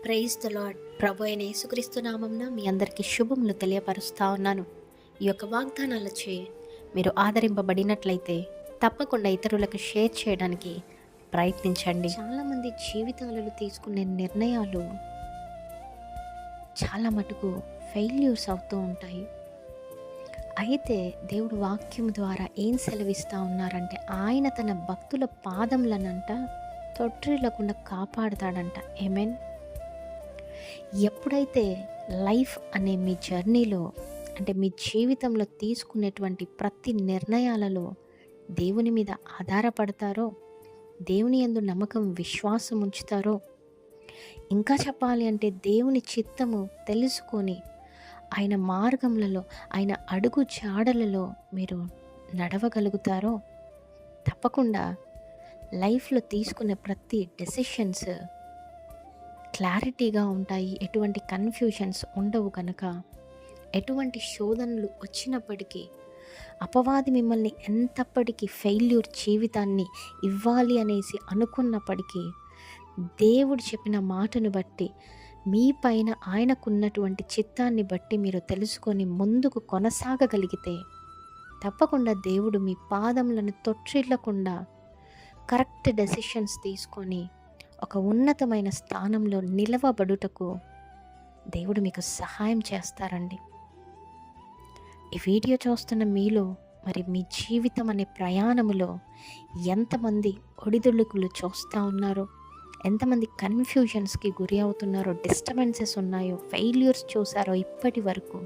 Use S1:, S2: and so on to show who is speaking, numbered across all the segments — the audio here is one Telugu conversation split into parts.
S1: Praise the lord. ప్రభు అయిన యేసుక్రీస్తు నామమున మీ అందరికీ శుభములు తెలియపరుస్తా ఉన్నాను. ఈ యొక్క వాగ్దానాలచే మీరు ఆదరింపబడినట్లయితే తప్పకుండా ఇతరులకు షేర్ చేయడానికి ప్రయత్నించండి. చాలామంది జీవితాలలో తీసుకునే నిర్ణయాలు చాలా మటుకు ఫెయిల్యూర్స్ అవుతూ ఉంటాయి. అయితే దేవుడు వాక్యం ద్వారా ఏం సెలవిస్తూ ఉన్నారంటే, ఆయన తన భక్తుల పాదములనంట తొట్టిల్లకుండా కాపాడుతాడంట. ఆమేన్. ఎప్పుడైతే లైఫ్ అనే మీ జర్నీలో, అంటే మీ జీవితంలో తీసుకునేటువంటి ప్రతి నిర్ణయాలలో దేవుని మీద ఆధారపడతారో, దేవుని యందు నమ్మకం విశ్వాసం ఉంచుతారో, ఇంకా చెప్పాలి అంటే దేవుని చిత్తము తెలుసుకొని ఆయన మార్గములలో, ఆయన అడుగు జాడలలో మీరు నడవగలుగుతారో, తప్పకుండా లైఫ్లో తీసుకునే ప్రతి డెసిషన్స్ క్లారిటీగా ఉంటాయి. ఎటువంటి కన్ఫ్యూషన్స్ ఉండవు. కనుక ఎటువంటి శోధనలు వచ్చినప్పటికీ, అపవాది మిమ్మల్ని ఎంతప్పటికీ ఫెయిల్యూర్ జీవితాన్ని ఇవ్వాలి అనేసి అనుకున్నప్పటికీ, దేవుడు చెప్పిన మాటను బట్టి, మీ పైన ఆయనకున్నటువంటి చిత్తాన్ని బట్టి మీరు తెలుసుకొని ముందుకు కొనసాగగలిగితే, తప్పకుండా దేవుడు మీ పాదములను తొట్టిల్లకుండా కరెక్ట్ డెసిషన్స్ తీసుకొని ఒక ఉన్నతమైన స్థానంలో నిలవబడుటకు దేవుడు మీకు సహాయం చేస్తారండి. ఈ వీడియో చూస్తున్న మీలో మరి మీ జీవితం అనే ప్రయాణములో ఎంతమంది ఒడిదుడుకులు చూస్తూ ఉన్నారో, ఎంతమంది కన్ఫ్యూజన్స్కి గురి అవుతున్నారో, డిస్టర్బెన్సెస్ ఉన్నాయో, ఫెయిల్యూర్స్ చూసారో ఇప్పటి వరకు,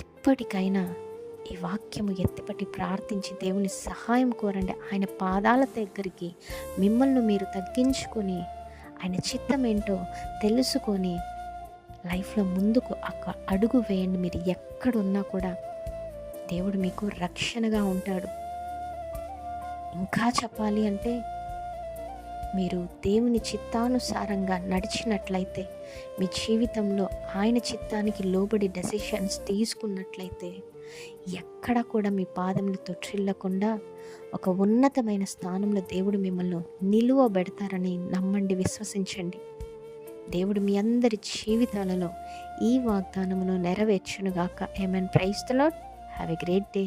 S1: ఇప్పటికైనా ఈ వాక్యము ఎత్తిపట్టి ప్రార్థించి దేవుని సహాయం కోరండి. ఆయన పాదాల దగ్గరికి మిమ్మల్ని మీరు తగ్గించుకొని ఆయన చిత్తం ఏంటో తెలుసుకొని లైఫ్లో ముందుకు అడుగు వేయండి. మీరు ఎక్కడున్నా కూడా దేవుడు మీకు రక్షణగా ఉంటాడు. ఇంకా చెప్పాలి అంటే, మీరు దేవుని చిత్తానుసారంగా నడిచినట్లయితే, మీ జీవితంలో ఆయన చిత్తానికి లోబడి డెసిషన్స్ తీసుకున్నట్లయితే, ఎక్కడ కూడా మీ పాదములు తొట్టిల్లకుండా ఒక ఉన్నతమైన స్థానంలో దేవుడు మిమ్మల్ని నిలువబెడతారని నమ్మండి, విశ్వసించండి. దేవుడు మీ అందరి జీవితాలలో ఈ వాగ్దానమును నెరవేర్చునుగాక. ఆమేన్. Praise the Lord. Have a great day.